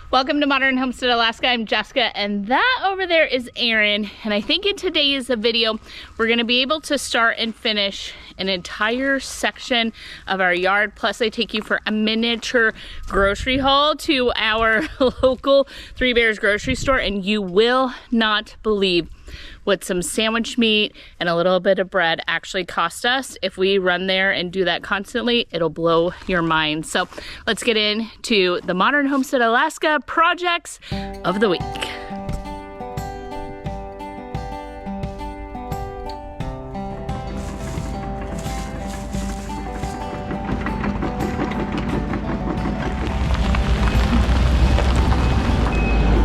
Welcome to Modern Homestead, Alaska. I'm Jessica, and that over there is Erin. And I think in today's video, we're gonna be able to start and finish an entire section of our yard. Plus I take you for a miniature grocery haul to our local Three Bears grocery store, and you will not believe what some sandwich meat and a little bit of bread actually cost us. If we run there and do that constantly, it'll blow your mind. So let's get into the Modern Homestead Alaska projects of the week.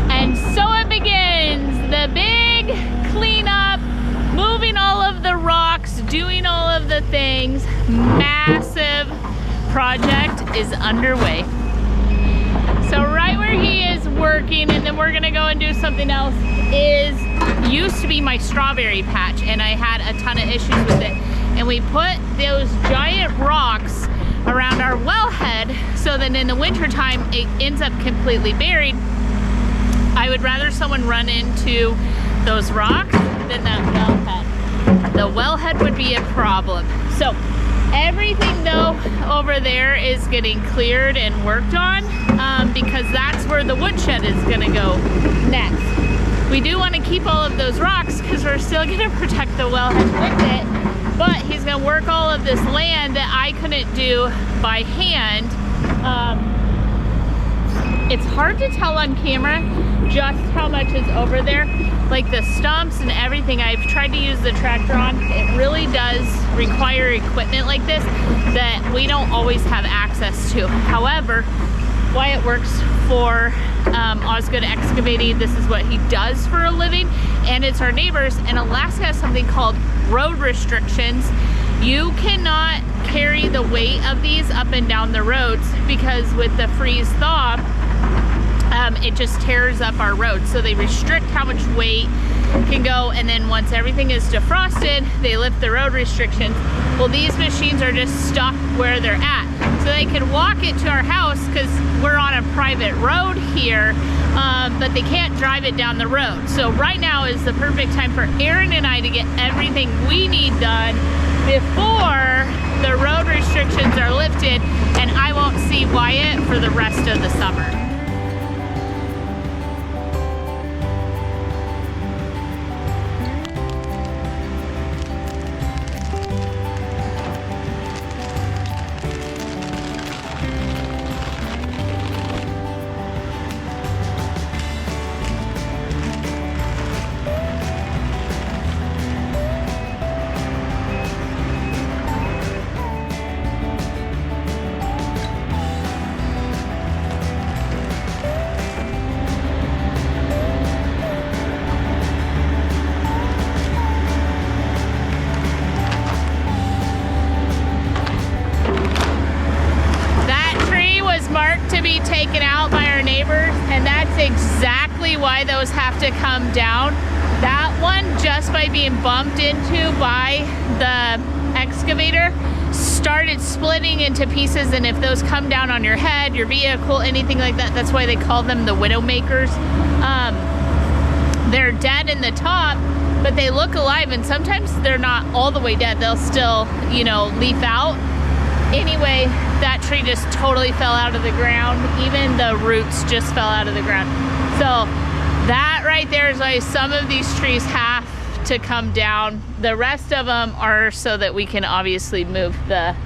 And so it begins, the big cleanup, moving all of the rocks, doing all of the things. Massive project is underway. So right where he is working, and then we're gonna go and do something else, used to be my strawberry patch, and I had a ton of issues with it. And we put those giant rocks around our wellhead so that in the wintertime it ends up completely buried. I would rather someone run into those rocks than that wellhead. The wellhead would be a problem. So everything though over there is getting cleared and worked on because that's where the woodshed is gonna go next. We do want to keep all of those rocks because we're still gonna protect the wellhead with it, but he's gonna work all of this land that I couldn't do by hand. It's hard to tell on camera just how much is over there. Like the stumps and everything, I've tried to use the tractor on. It really does require equipment like this that we don't always have access to. However, Wyatt works for Osgood Excavating. This is what he does for a living, and it's our neighbors. And Alaska has something called road restrictions. You cannot carry the weight of these up and down the roads because with the freeze thaw, it just tears up our roads. So they restrict how much weight can go, and then once everything is defrosted, they lift the road restrictions. Well, these machines are just stuck where they're at. So they can walk it to our house because we're on a private road here, but they can't drive it down the road. So right now is the perfect time for Erin and I to get everything we need done before the road restrictions are lifted, and I won't see Wyatt for the rest of the summer. To be taken out by our neighbors, and that's exactly why those have to come down. That one, just by being bumped into by the excavator, started splitting into pieces, and if those come down on your head, your vehicle, anything like that, that's why they call them the widow makers. They're dead in the top, but they look alive, and sometimes they're not all the way dead. They'll still, you know, leaf out. Anyway, that tree just totally fell out of the ground. Even the roots just fell out of the ground. So that right there is why some of these trees have to come down. The rest of them are so that we can obviously move the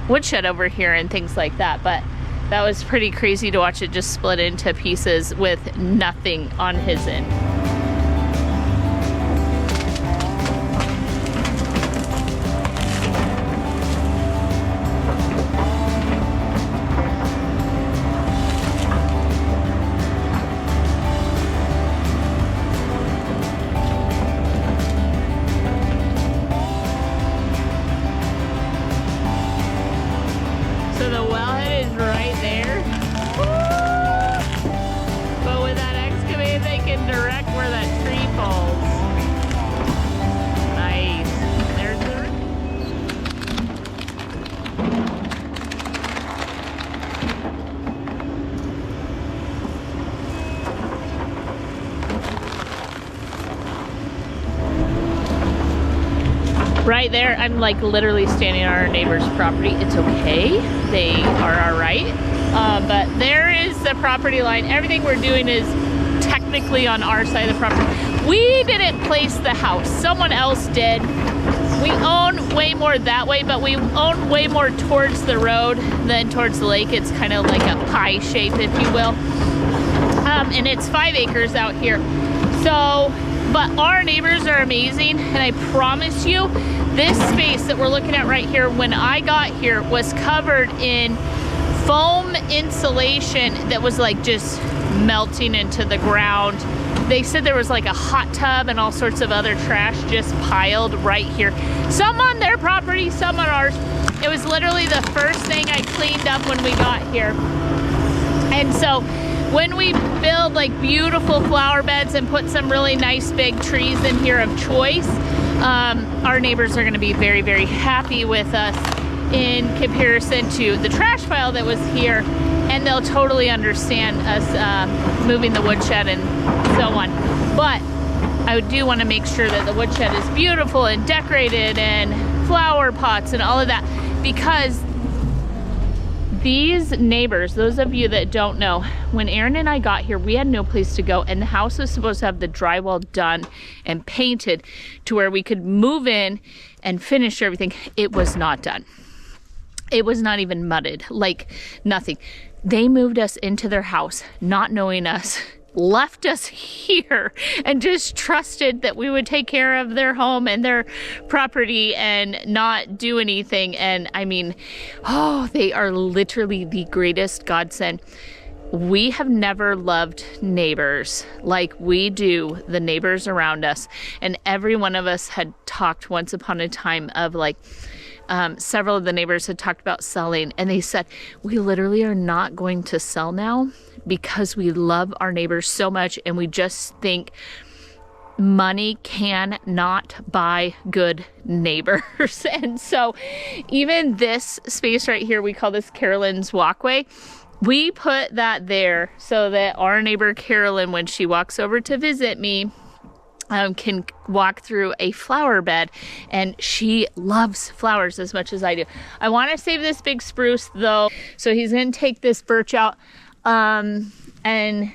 woodshed over here and things like that. But that was pretty crazy to watch it just split into pieces with nothing on his end. So the wellhead is right there. Woo! But with that excavator, they can direct Right there, I'm like literally standing on our neighbor's property. It's okay, they are all right. But there is the property line. Everything we're doing is technically on our side of the property. We didn't place the house, someone else did. We own way more that way, but we own way more towards the road than towards the lake. It's kind of like a pie shape, if you will. And it's 5 acres out here. So, but our neighbors are amazing, and I promise you, this space that we're looking at right here, when I got here, was covered in foam insulation that was like just melting into the ground. They said there was like a hot tub and all sorts of other trash just piled right here. Some on their property, some on ours. It was literally the first thing I cleaned up when we got here. And so when we build like beautiful flower beds and put some really nice big trees in here of choice, our neighbors are gonna be very, very happy with us in comparison to the trash pile that was here, and they'll totally understand us moving the woodshed and so on. But I do want to make sure that the woodshed is beautiful and decorated and flower pots and all of that, because these neighbors, those of you that don't know, when Aaron and I got here, we had no place to go, and the house was supposed to have the drywall done and painted to where we could move in and finish everything. It was not done. It was not even mudded, like nothing. They moved us into their house, not knowing us, left us here, and just trusted that we would take care of their home and their property and not do anything. And I mean, oh, they are literally the greatest godsend. We have never loved neighbors like we do the neighbors around us. And every one of us had talked once upon a time of like, several of the neighbors had talked about selling, and they said, we literally are not going to sell now because we love our neighbors so much, and we just think money cannot buy good neighbors. And so even this space right here, we call this Carolyn's walkway. We put that there so that our neighbor Carolyn, when she walks over to visit me, can walk through a flower bed, and she loves flowers as much as I do. I want to save this big spruce though, so he's going to take this birch out and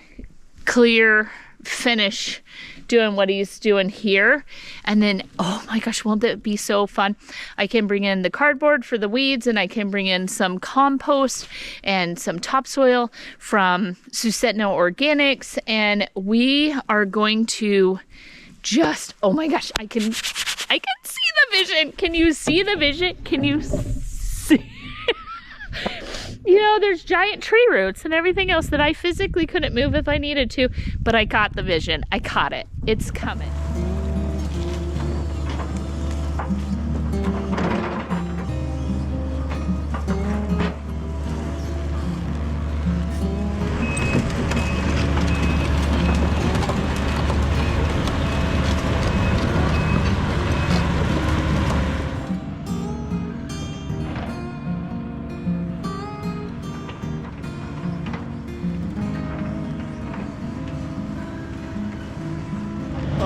finish doing what he's doing here. And then, oh my gosh, won't that be so fun? I can bring in the cardboard for the weeds, and I can bring in some compost and some topsoil from Susetno Organics, and we are going to just, oh my gosh, I can see the vision. Can you see the vision? Can you see? You know, there's giant tree roots and everything else that I physically couldn't move if I needed to, but I caught the vision. I caught it. It's coming.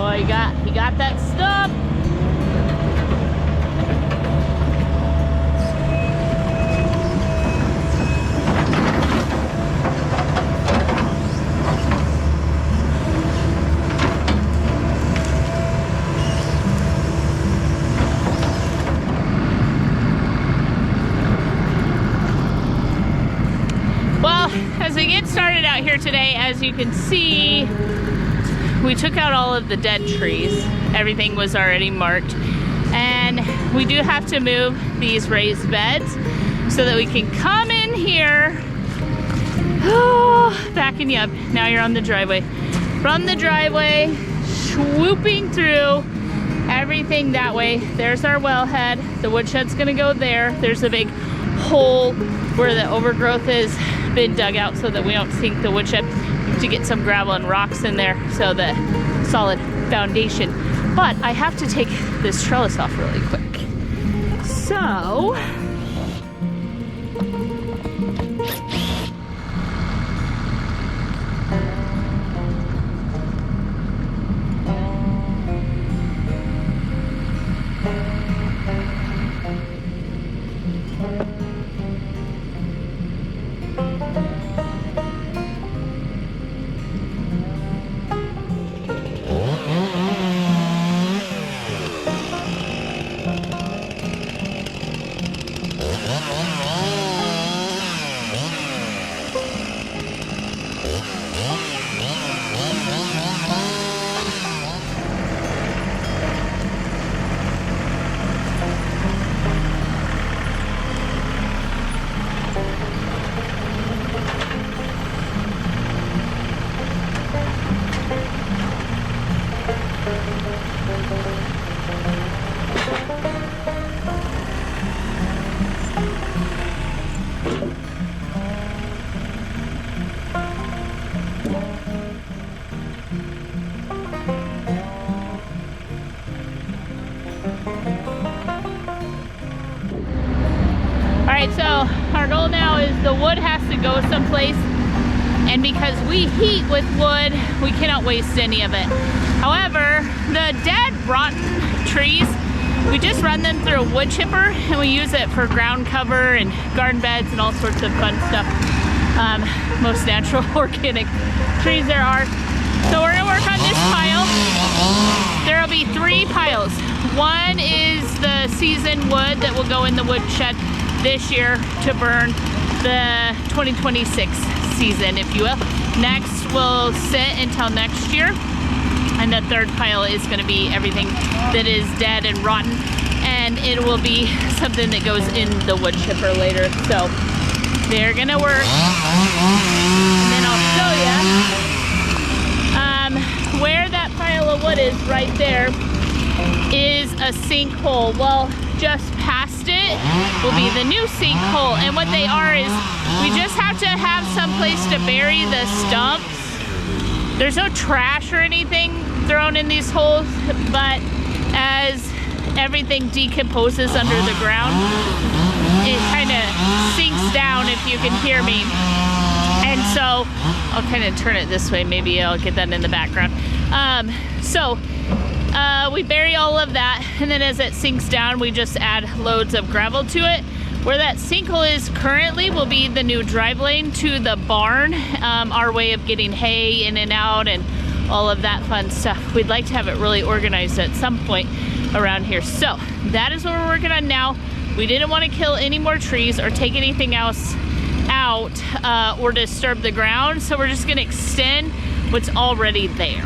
Oh, he got that stump. Well, as we get started out here today, as you can see, we took out all of the dead trees. Everything was already marked. And we do have to move these raised beds so that we can come in here. Oh, backing you up. Now you're on the driveway. From the driveway, swooping through everything that way. There's our wellhead. The woodshed's gonna go there. There's a big hole where the overgrowth has been dug out so that we don't sink the woodshed. To get some gravel and rocks in there so the solid foundation. But I have to take this trellis off really quick. So wood has to go someplace. And because we heat with wood, we cannot waste any of it. However, the dead, rotten trees, we just run them through a wood chipper and we use it for ground cover and garden beds and all sorts of fun stuff. Most natural organic trees there are. So we're gonna work on this pile. There will be 3 piles. One is the seasoned wood that will go in the woodshed this year to burn the 2026 season, if you will. Next will sit until next year. And the 3rd pile is gonna be everything that is dead and rotten. And it will be something that goes in the wood chipper later. So they're gonna work. And then I'll show you where that pile of wood is right there is a sinkhole. Well, just past it will be the new sinkhole. And what they are is we just have to have some place to bury the stumps. There's no trash or anything thrown in these holes, but as everything decomposes under the ground, it kind of sinks down, if you can hear me. And so I'll kind of turn it this way, maybe I'll get that in the background. We bury all of that, and then as it sinks down, we just add loads of gravel to it. Where that sinkhole is currently will be the new drive lane to the barn, our way of getting hay in and out and all of that fun stuff. We'd like to have it really organized at some point around here. So that is what we're working on now. We didn't want to kill any more trees or take anything else out or disturb the ground, so we're just going to extend what's already there.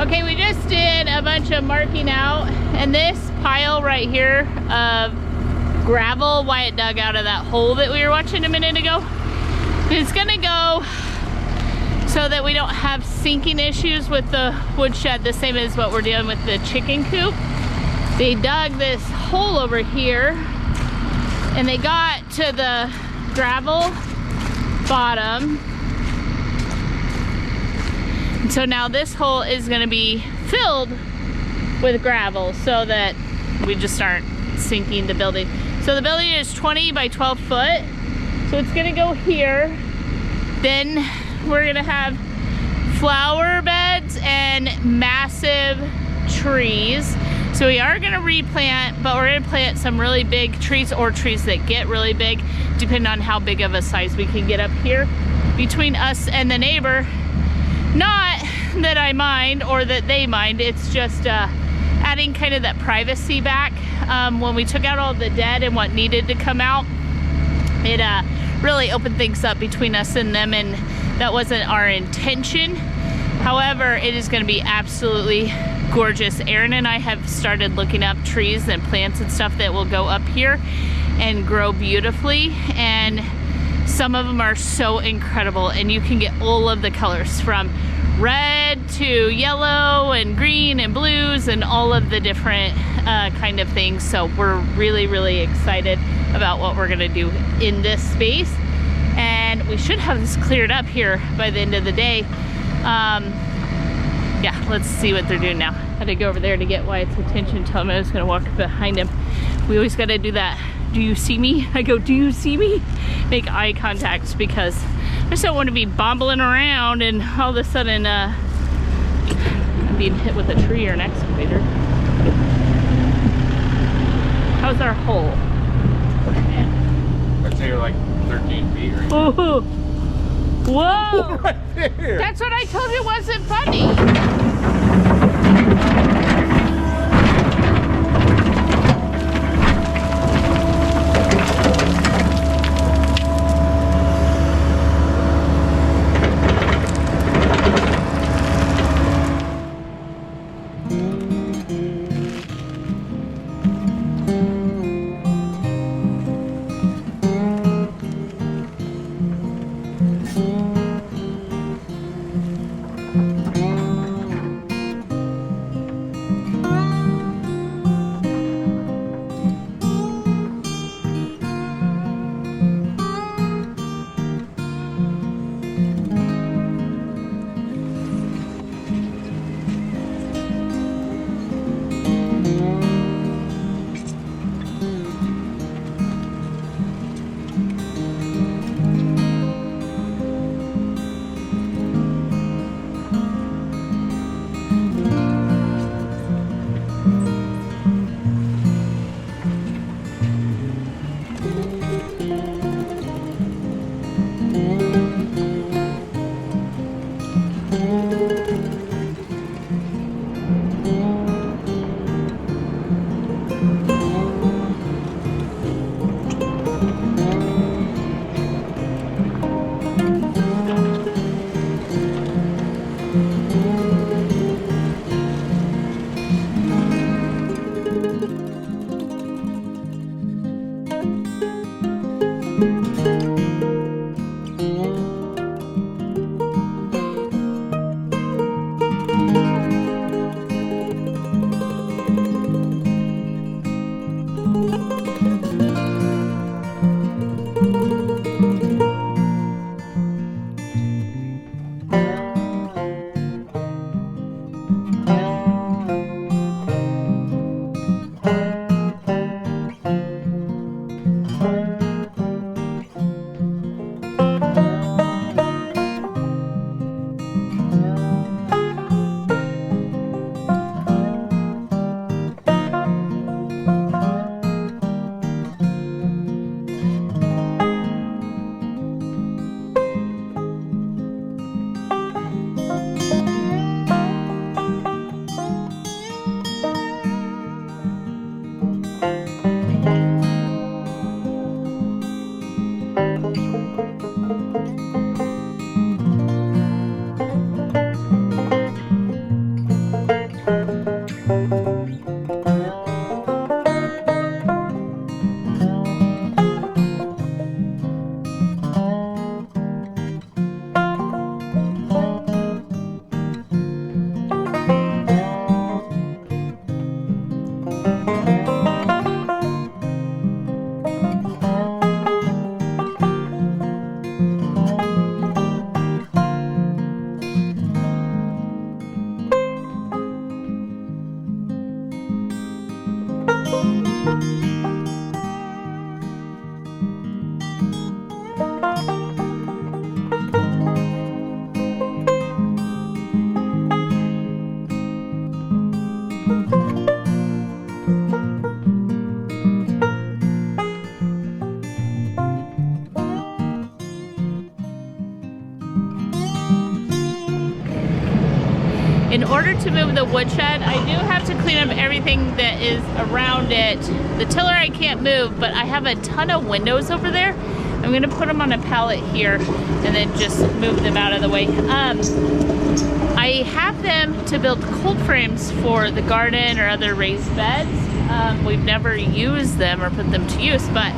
Okay, we just did a bunch of marking out, and this pile right here of gravel, why it dug out of that hole that we were watching a minute ago, is gonna go so that we don't have sinking issues with the woodshed, the same as what we're doing with the chicken coop. They dug this hole over here And they got to the gravel bottom. And so now this hole is gonna be filled with gravel so that we just aren't sinking the building. So the building is 20 by 12 foot. So it's gonna go here. Then we're gonna have flower beds and massive trees. So we are gonna replant, but we're gonna plant some really big trees or trees that get really big, depending on how big of a size we can get up here between us and the neighbor. Not that I mind or that they mind, it's just adding kind of that privacy back. When we took out all the dead and what needed to come out, it really opened things up between us and them, and that wasn't our intention. However, it is going to be absolutely gorgeous. Aaron and I have started looking up trees and plants and stuff that will go up here and grow beautifully, and some of them are so incredible, and you can get all of the colors from red to yellow and green and blues and all of the different kind of things. So we're really excited about what we're gonna do in this space, and we should have this cleared up here by the end of the day. Yeah, let's see what they're doing now. I had to go over there to get Wyatt's attention, tell him I was gonna walk behind him. We always gotta do that. Do you see me? I go, do you see me? Make eye contact, because I just don't want to be bombling around and all of a sudden I'm being hit with a tree or an excavator. How's our hole? I'd say you're like 13 feet right now. Whoa! Whoa! Right there! That's what I told you wasn't funny. in order to move the woodshed, I do have to clean up everything that is around it. The tiller I can't move, but I have a ton of windows over there. I'm gonna put them on a pallet here and then just move them out of the way. I have them to build cold frames for the garden or other raised beds. We've never used them or put them to use, but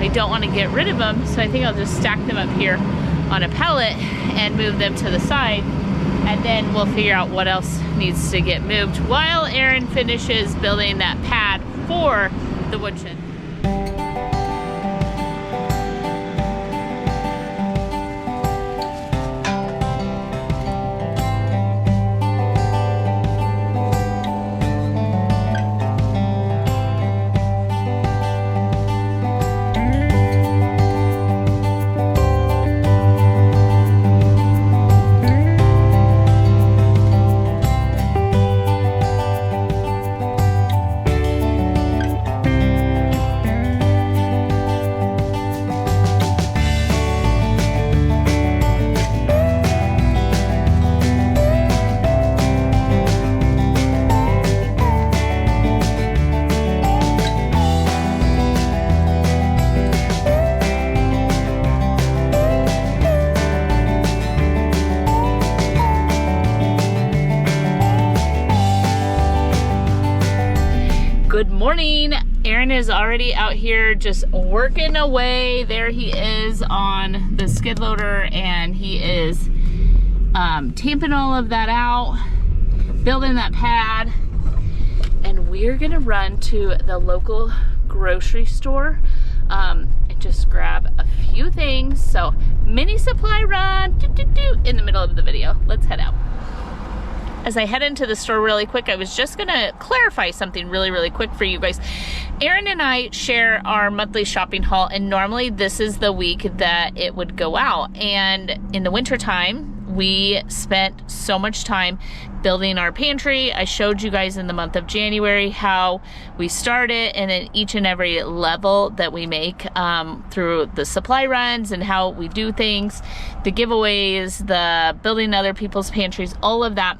I don't want to get rid of them, so I think I'll just stack them up here on a pallet and move them to the side, and then we'll figure out what else needs to get moved while Aaron finishes building that pad for the woodshed. Good morning. Aaron is already out here just working away. There he is on the skid loader, and he is tamping all of that out, building that pad, and we're gonna run to the local grocery store and just grab a few things. So mini supply run in the middle of the video. Let's head out. As I head into the store really quick, I was just gonna clarify something really quick for you guys. Aaron and I share our monthly shopping haul, and normally this is the week that it would go out. And in the winter time, we spent so much time building our pantry. I showed you guys in the month of January how we started, and then each and every level that we make through the supply runs and how we do things, the giveaways, the building other people's pantries, all of that.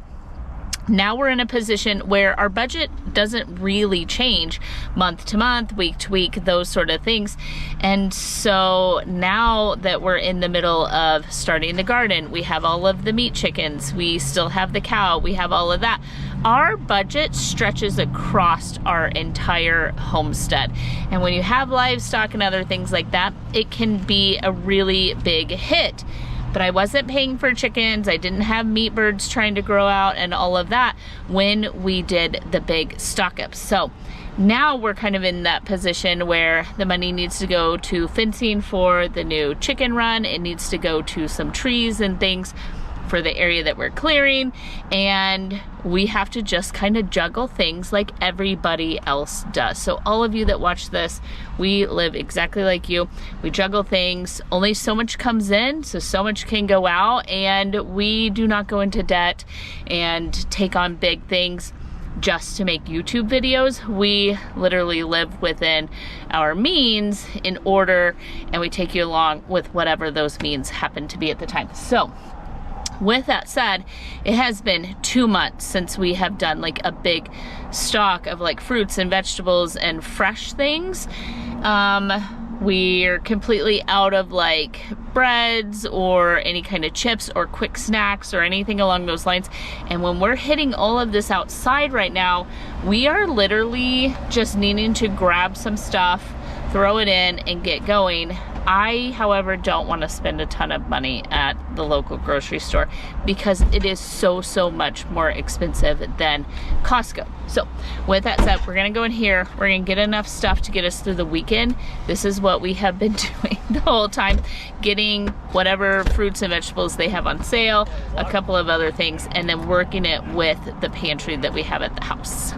Now we're in a position where our budget doesn't really change month to month, week to week, those sort of things. And so now that we're in the middle of starting the garden, we have all of the meat chickens, we still have the cow, we have all of that. Our budget stretches across our entire homestead. And when you have livestock and other things like that, it can be a really big hit. But I wasn't paying for chickens, I didn't have meat birds trying to grow out and all of that when we did the big stock up. So now we're kind of in that position where the money needs to go to fencing for the new chicken run, it needs to go to some trees and things for the area that we're clearing, and we have to just kind of juggle things like everybody else does. So all of you that watch this, we live exactly like you. We juggle things, only so much comes in, so much can go out, and we do not go into debt and take on big things just to make YouTube videos. We literally live within our means in order, and we take you along with whatever those means happen to be at the time. So with that said, it has been 2 months since we have done like a big stock of like fruits and vegetables and fresh things. We're completely out of like breads or any kind of chips or quick snacks or anything along those lines. And when we're hitting all of this outside right now, we are literally just needing to grab some stuff, throw it in, and get going. I, however, don't want to spend a ton of money at the local grocery store because it is so much more expensive than Costco. So with that said, we're gonna go in here, we're gonna get enough stuff to get us through the weekend. This is what we have been doing the whole time, getting whatever fruits and vegetables they have on sale, a couple of other things, and then working it with the pantry that we have at the house.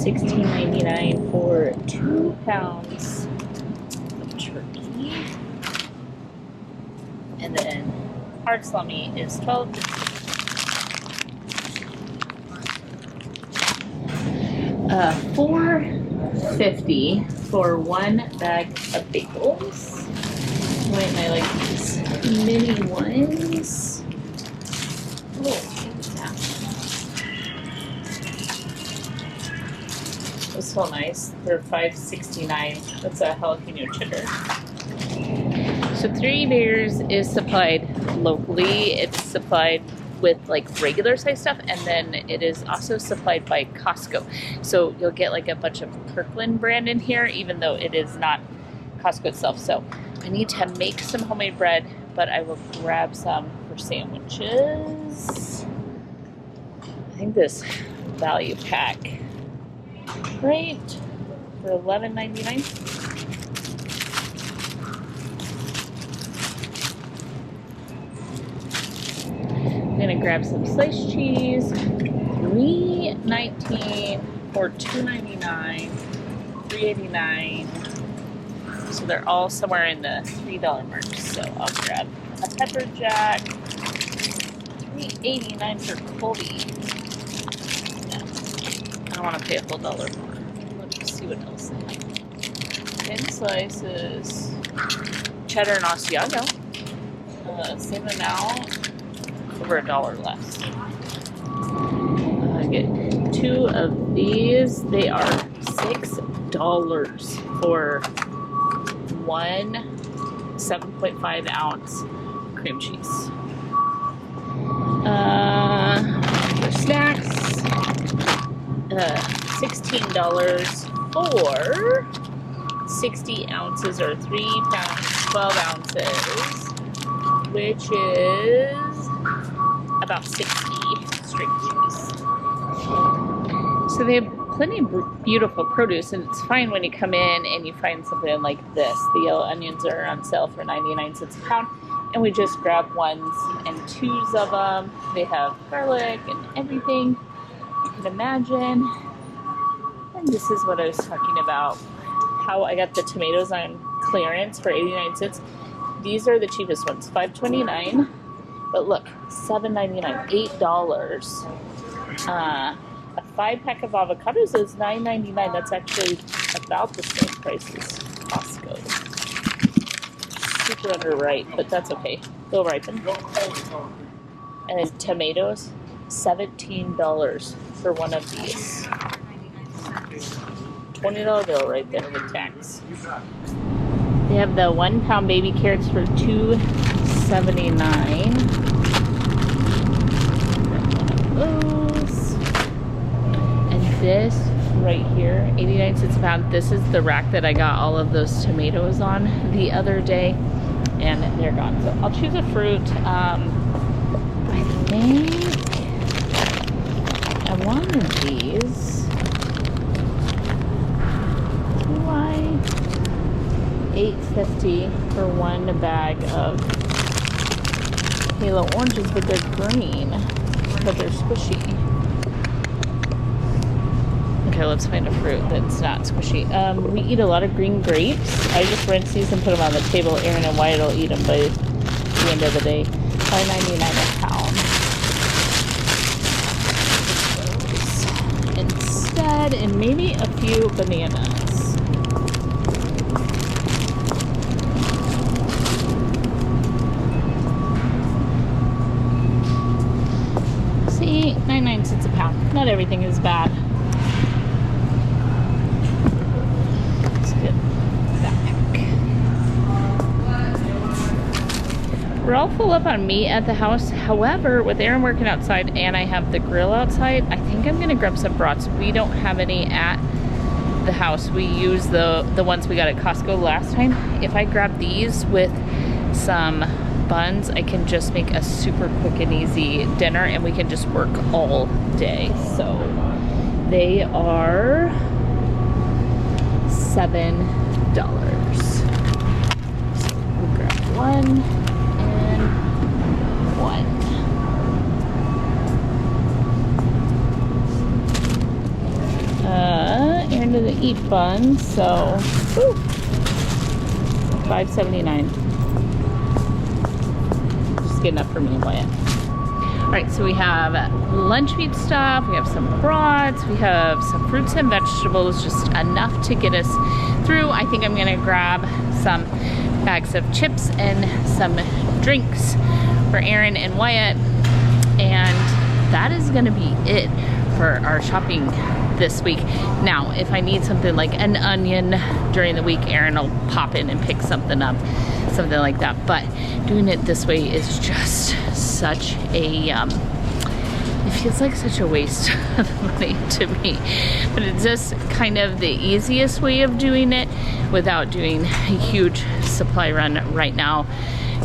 $16.99 for 2 pounds of turkey, and then hard salami is $12.50. $4.50 for one bag of bagels. Wait, and I like these mini ones. Oh, what's that? Those smell nice. They're $5.69. That's a jalapeno cheddar. So Three Bears is supplied locally. It's supplied with like regular size stuff, and then it is also supplied by Costco. So you'll get like a bunch of Kirkland brand in here, even though it is not Costco itself. So I need to make some homemade bread, but I will grab some for sandwiches. I think this value pack, right, for $11.99. I'm gonna grab some sliced cheese, $3.19 or $2.99, $3.89. So they're all somewhere in the $3 mark. So I'll grab a pepper jack, $3.89 for Colby. No, I don't want to pay a full $1 more. Let's just see what else they have. 10 slices, cheddar and Asiago. Same amount. Over $1 less. I get 2 of these. They are $6 for one 7.5 ounce cream cheese. For snacks, $16 for 60 ounces or 3 pounds, 12 ounces, which is about 60 string cheese. So they have plenty of beautiful produce, and it's fine when you come in and you find something like this. The yellow onions are on sale for 99 cents a pound, and we just grab 1s and 2s of them. They have garlic and everything you can imagine. And this is what I was talking about, how I got the tomatoes on clearance for 89 cents. These are the cheapest ones, $5.29. But look, $7.99, $8. A 5-pack of avocados is $9.99. That's actually about the same price as Costco. Super underripe, but that's okay. They'll ripen. And then tomatoes, $17 for one of these. $20 bill right there with tax. They have the 1 pound baby carrots for $2.79. Those. And this right here, 89 cents a pound. This is the rack that I got all of those tomatoes on the other day, and they're gone. So I'll choose a fruit. I think I wanted these. Why? $8.50 for one bag of Halo oranges, but they're green, but they're squishy. Okay, let's find a fruit that's not squishy. We eat a lot of green grapes. I just rinse these and put them on the table. Aaron and Wyatt will eat them by the end of the day. $5.99 a pound. Instead, and maybe a few bananas. See, 99 cents a pound. Not everything is bad. We're all full up on meat at the house. However, with Aaron working outside and I have the grill outside, I think I'm gonna grab some brats. We don't have any at the house. We use the ones we got at Costco last time. If I grab these with some buns, I can just make a super quick and easy dinner, and we can just work all day. So they are $7. So we'll grab one. Aaron doesn't eat buns, so woo, $5.79. Just good enough for me and Wyatt. right, so we have lunch meat stuff, we have some broths, we have some fruits and vegetables, just enough to get us through. I think I'm gonna grab some bags of chips and some drinks for Aaron and Wyatt, and that is gonna be it for our shopping this week. Now, if I need something like an onion during the week, Aaron will pop in and pick something up, something like that. But doing it this way is just such a, it feels like such a waste of money to me. But it's just kind of the easiest way of doing it without doing a huge supply run right now.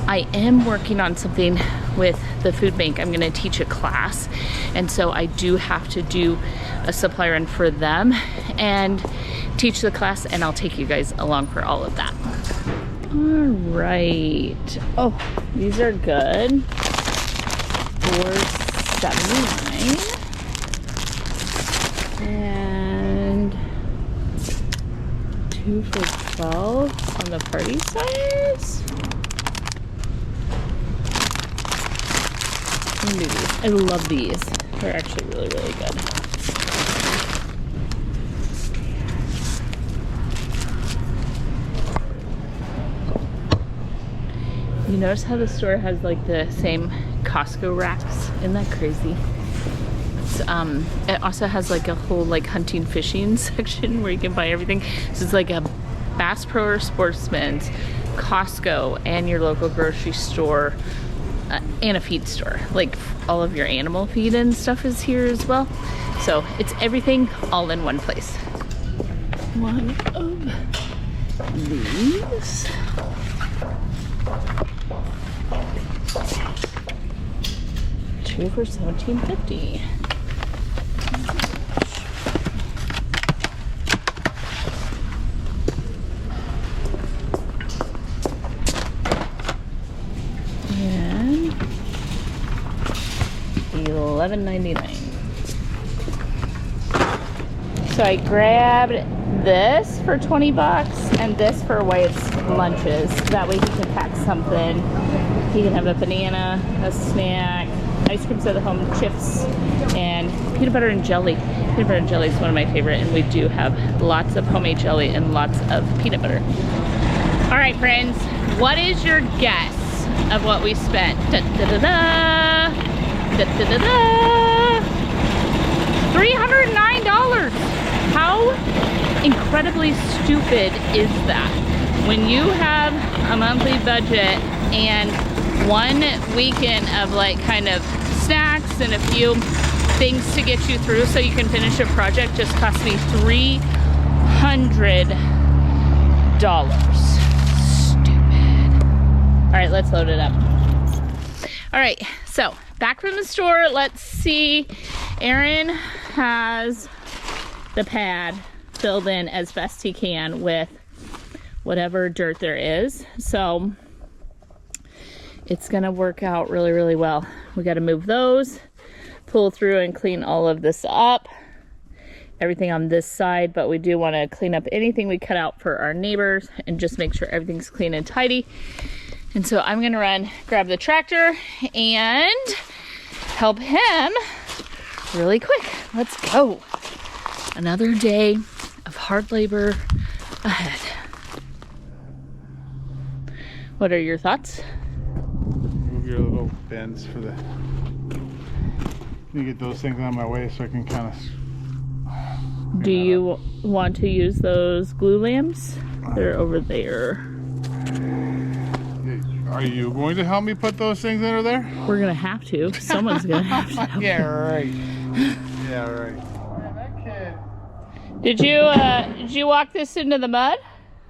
I am working on something with the food bank. I'm gonna teach a class, and so I do have to do a supply run for them and teach the class, and I'll take you guys along for all of that. All right. Oh, these are good. $4.79 and 2 for $12 on the party size. I'm gonna do these. I love these. They're actually really, really good. You notice how the store has like the same Costco racks? Isn't that crazy? It's, it also has like a whole like hunting fishing section where you can buy everything. So it's like a Bass Pro or Sportsman's, Costco, and your local grocery store, and a feed store. Like all of your animal feed and stuff is here as well. So it's everything all in one place. One of these. Two for $17.50. And $11.99. So I grabbed this for 20 bucks and this for Wyatt's lunches. That way he can pack something. He can have a banana, a snack, ice creams at the home, chips, and peanut butter and jelly. Peanut butter and jelly is one of my favorite, and we do have lots of homemade jelly and lots of peanut butter. All right, friends, what is your guess of what we spent? Da-da-da-da! Da-da-da-da! $309! How incredibly stupid is that? When you have a monthly budget and one weekend of like kind of snacks and a few things to get you through so you can finish a project just cost me $300. Stupid. All right, let's load it up. All right, so back from the store, let's see. Aaron has the pad filled in as best he can with whatever dirt there is. So it's gonna work out really, really well. We gotta move those, pull through and clean all of this up, everything on this side, but we do wanna clean up anything we cut out for our neighbors and just make sure everything's clean and tidy. And so I'm gonna run, grab the tractor and help him really quick. Let's go. Another day of hard labor ahead. What are your thoughts? Move your little bends for the... Let me get those things out of my way so I can kind of... Do you want to use those glue lamps? They're over there. Are you going to help me put those things under there? We're gonna have to. Someone's gonna have to. Help. Yeah, right. Yeah, right. Man, that kid... Did you walk this into the mud?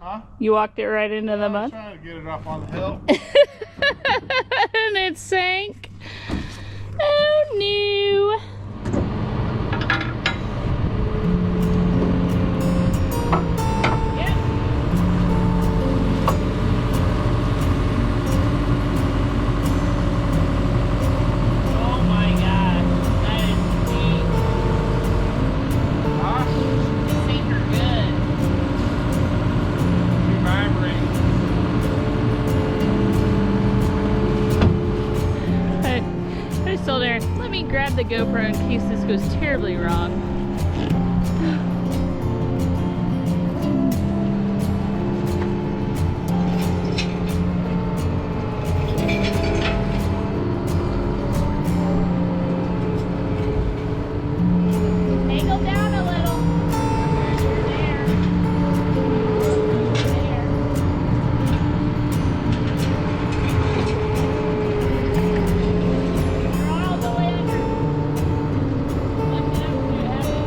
Huh? You walked it right into the I was mud? trying to get it up on the hill. And it sank. Oh no. still there. Let me grab the GoPro in case this goes terribly wrong. Angle down a little. There. You're all the way under. Lift it up too heavy.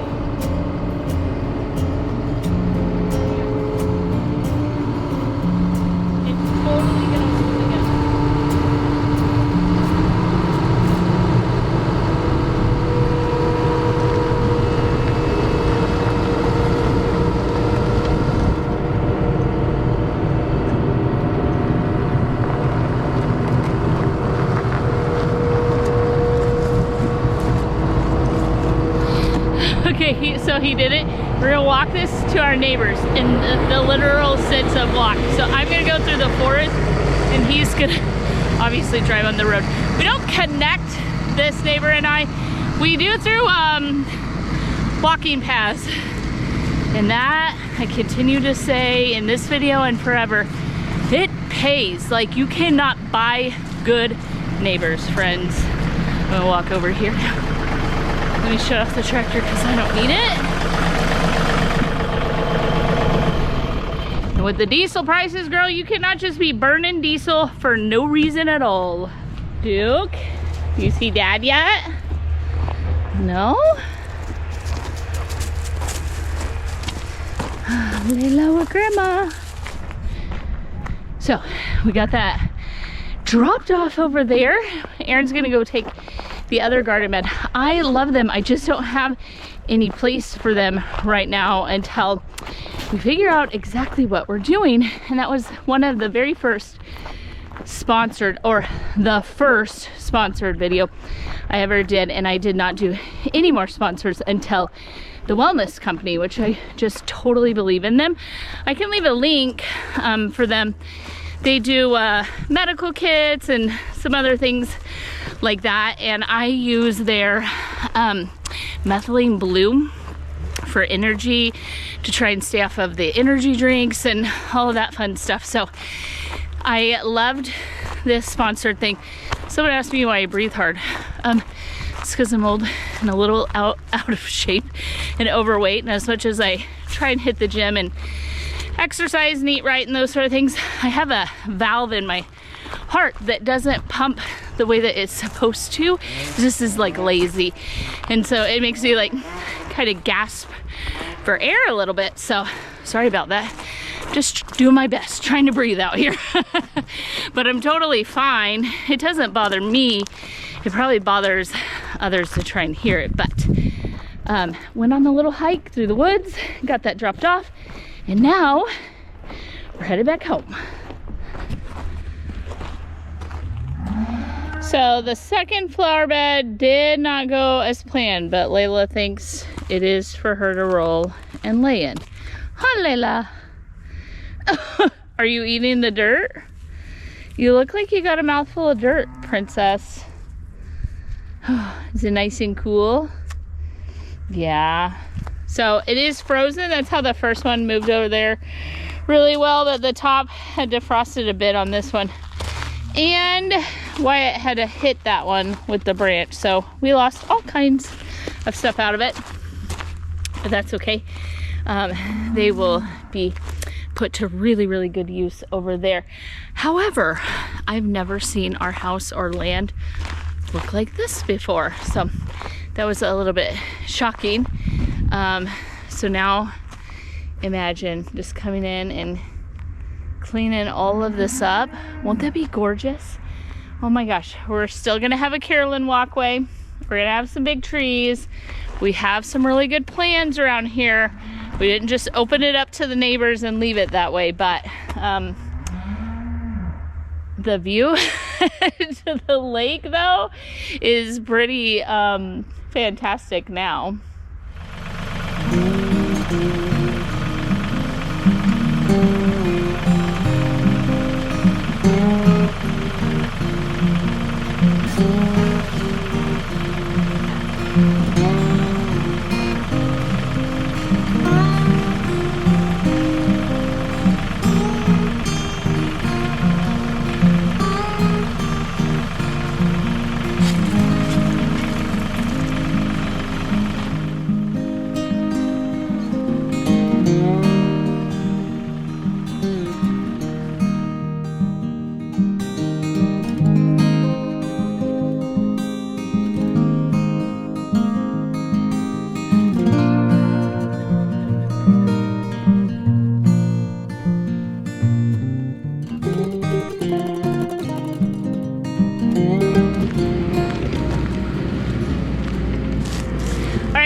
It's totally gonna hold together. Okay, so he did it. We're gonna walk this to our neighbors in the literal sense of walk. So I'm gonna go through the forest and he's gonna obviously drive on the road. We don't connect, this neighbor and I. We do through walking paths. And that, I continue to say in this video and forever, it pays. Like, you cannot buy good neighbors, friends. I'm gonna walk over here now. Let me shut off the tractor because I don't need it. And with the diesel prices, girl, you cannot just be burning diesel for no reason at all. Duke, you see Dad yet? No? Layla with Grandma. So, we got that dropped off over there. Aaron's gonna go take the other garden bed. I love them. I just don't have any place for them right now until we figure out exactly what we're doing. And that was one of the very first sponsored, or the first sponsored video I ever did. And I did not do any more sponsors until the wellness company, which I just totally believe in them. I can leave a link for them. They do medical kits and some other things like that, and I use their methylene blue for energy to try and stay off of the energy drinks and all of that fun stuff. So I loved this sponsored thing. Someone asked me why I breathe hard. It's because I'm old and a little out of shape and overweight, and as much as I try and hit the gym and exercise and eat right and those sort of things, I have a valve in my heart that doesn't pump the way that it's supposed to. This is like lazy, and so it makes me like kind of gasp for air a little bit. So sorry about that. Just doing my best trying to breathe out here. But I'm totally fine. It doesn't bother me. It probably bothers others to try and hear it. But went on a little hike through the woods, got that dropped off, and now we're headed back home. So the second flower bed did not go as planned, but Layla thinks it is for her to roll and lay in. Huh, Layla? Are you eating the dirt? You look like you got a mouthful of dirt, princess. Is it nice and cool? Yeah. So it is frozen. That's how the first one moved over there really well, but the top had defrosted a bit on this one. And Wyatt had to hit that one with the branch. So we lost all kinds of stuff out of it, but that's okay. They will be put to really, really good use over there. However, I've never seen our house or land look like this before. So that was a little bit shocking. So now imagine just coming in and cleaning all of this up. Won't that be gorgeous? Oh my gosh, we're still gonna have a Carolyn walkway. We're gonna have some big trees. We have some really good plans around here. We didn't just open it up to the neighbors and leave it that way, but the view to the lake though is pretty fantastic now.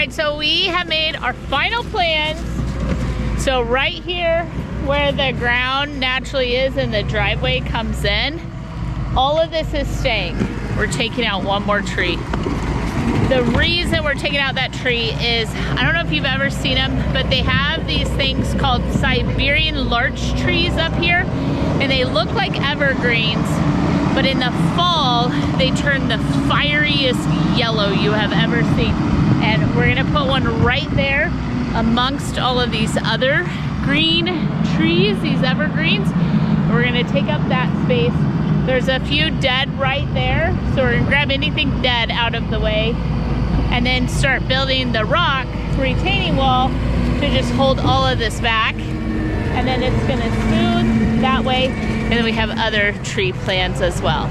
right, so we have made our final plans. So right here where the ground naturally is and the driveway comes in, all of this is staying. We're taking out one more tree. The reason we're taking out that tree is, I don't know if you've ever seen them, but they have these things called Siberian larch trees up here, and they look like evergreens, but in the fall, they turn the fieriest yellow you have ever seen. And we're gonna put one right there amongst all of these other green trees, these evergreens. We're gonna take up that space. There's a few dead right there, so we're gonna grab anything dead out of the way and then start building the rock retaining wall to just hold all of this back. And then it's gonna smooth that way, and then we have other tree plants as well.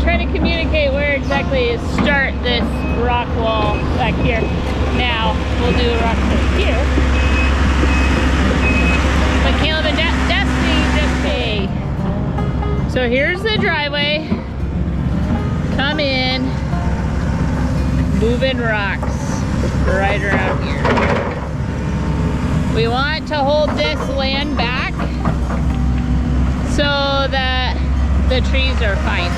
Trying to communicate where exactly to start this rock wall back here. Now we'll do a rock wall here. But Caleb and Destiny just pay. So here's the driveway. Come in, moving rocks right around here. We want to hold this land back so that the trees are fine.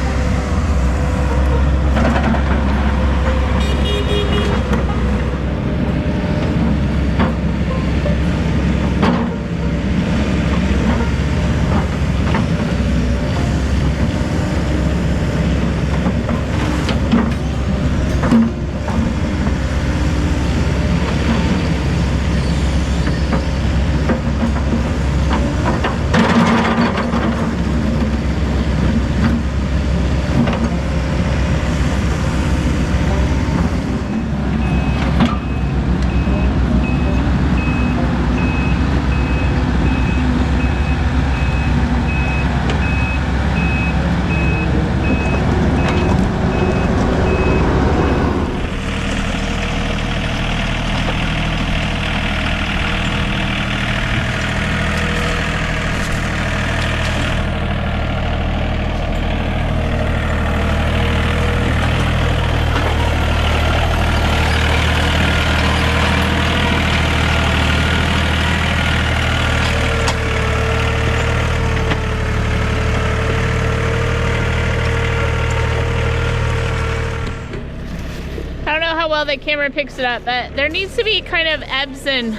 Well, the camera picks it up, but there needs to be kind of ebbs and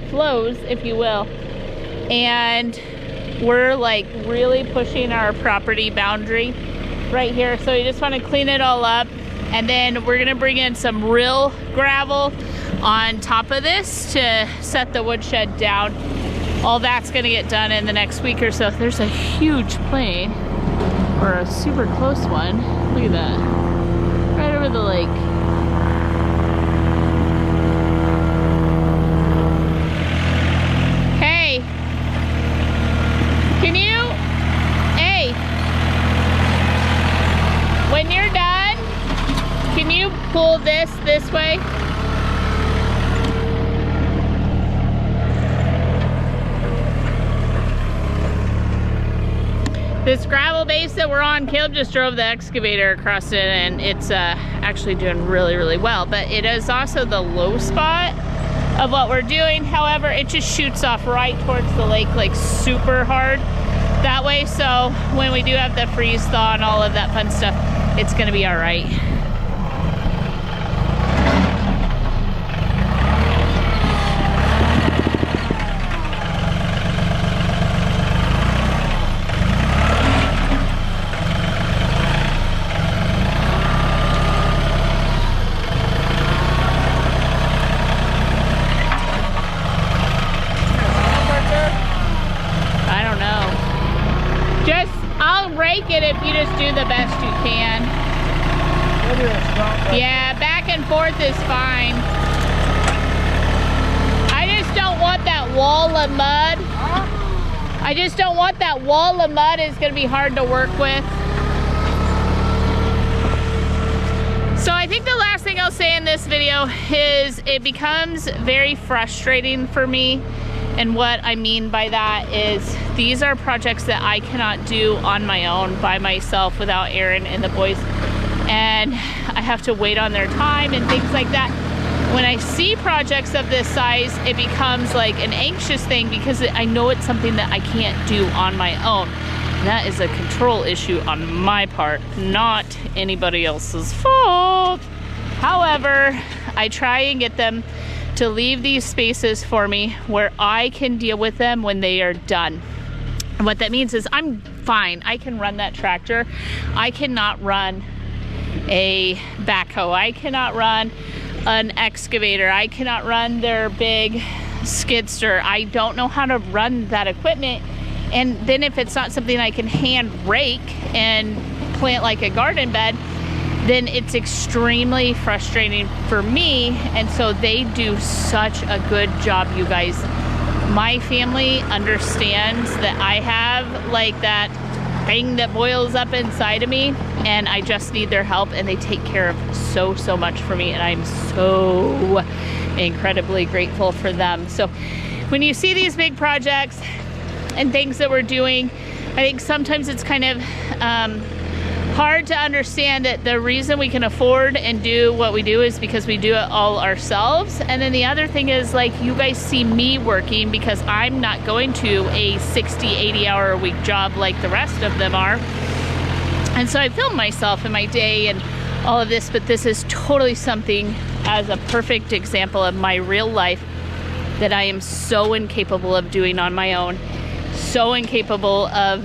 flows, if you will. And we're like really pushing our property boundary right here. So we just want to clean it all up. And then we're gonna bring in some real gravel on top of this to set the woodshed down. All that's gonna get done in the next week or so. There's a huge plane, or a super close one. Look at that. Right over the lake. this way. This gravel base that we're on, Caleb just drove the excavator across it, and it's actually doing really, really well. But it is also the low spot of what we're doing. However, it just shoots off right towards the lake like super hard that way. So when we do have the freeze thaw and all of that fun stuff, it's gonna be all right. If you just do the best you can. Yeah, back and forth is fine. I just don't want that wall of mud. I just don't want that wall of mud. It's gonna be hard to work with. So I think the last thing I'll say in this video is it becomes very frustrating for me. And what I mean by that is these are projects that I cannot do on my own by myself without Aaron and the boys. And I have to wait on their time and things like that. When I see projects of this size, it becomes like an anxious thing because I know it's something that I can't do on my own. And that is a control issue on my part, not anybody else's fault. However, I try and get them to leave these spaces for me where I can deal with them when they are done. And what that means is I'm fine. I can run that tractor. I cannot run a backhoe. I cannot run an excavator. I cannot run their big skidster. I don't know how to run that equipment. And then if it's not something I can hand rake and plant like a garden bed, then it's extremely frustrating for me. And so they do such a good job, you guys. My family understands that I have like that thing that boils up inside of me, and I just need their help, and they take care of so much for me, and I'm so incredibly grateful for them. So when you see these big projects and things that we're doing, I think sometimes it's kind of hard to understand that the reason we can afford and do what we do is because we do it all ourselves. And then the other thing is, like, you guys see me working because I'm not going to a 60-80 hour a week job like the rest of them are. And so I film myself in my day and all of this, but this is totally something as a perfect example of my real life that I am so incapable of doing on my own, so incapable of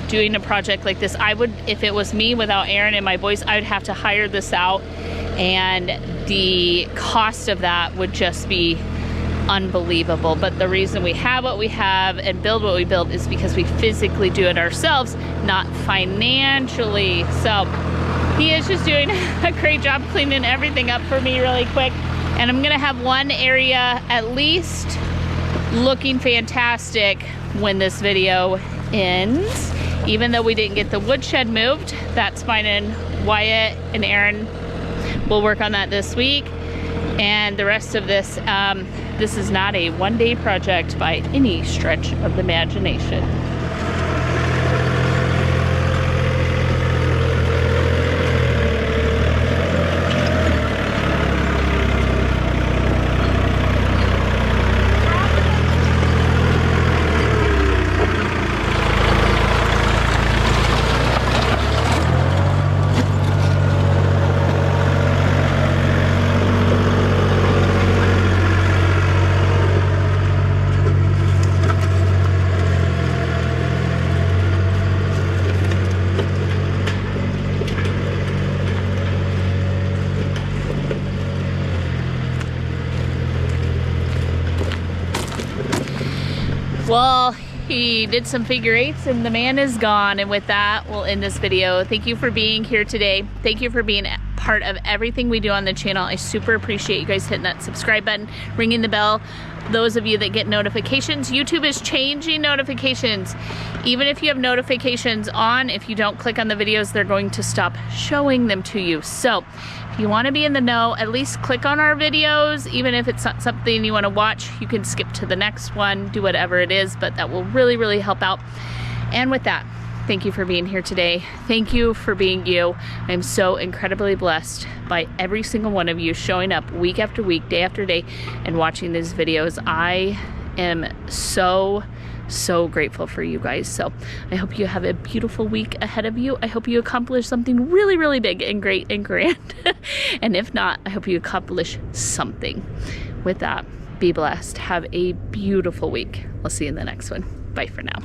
doing a project like this. I would, if it was me without Aaron and my boys, I would have to hire this out, and the cost of that would just be unbelievable. But the reason we have what we have and build what we build is because we physically do it ourselves, not financially. So he is just doing a great job cleaning everything up for me really quick. And I'm gonna have one area at least looking fantastic when this video ends. Even though we didn't get the woodshed moved, that's fine, and Wyatt and Aaron will work on that this week. And the rest of this, this is not a one-day project by any stretch of the imagination. Well, he did some figure eights and the man is gone. And with that, we'll end this video. Thank you for being here today. Thank you for being part of everything we do on the channel. I super appreciate you guys hitting that subscribe button, ringing the bell. Those of you that get notifications, YouTube is changing notifications. Even if you have notifications on, if you don't click on the videos, they're going to stop showing them to you. So If you want to be in the know, at least click on our videos. Even if it's not something you want to watch, you can skip to the next one, do whatever it is, but that will really, really help out. And with that, thank you for being here today. Thank you for being you. I'm so incredibly blessed by every single one of you showing up week after week, day after day, and watching these videos. I am so grateful for you guys. So I hope you have a beautiful week ahead of you. I hope you accomplish something really, really big and great and grand. And if not, I hope you accomplish something. With that, be blessed. Have a beautiful week. I'll see you in the next one. Bye for now.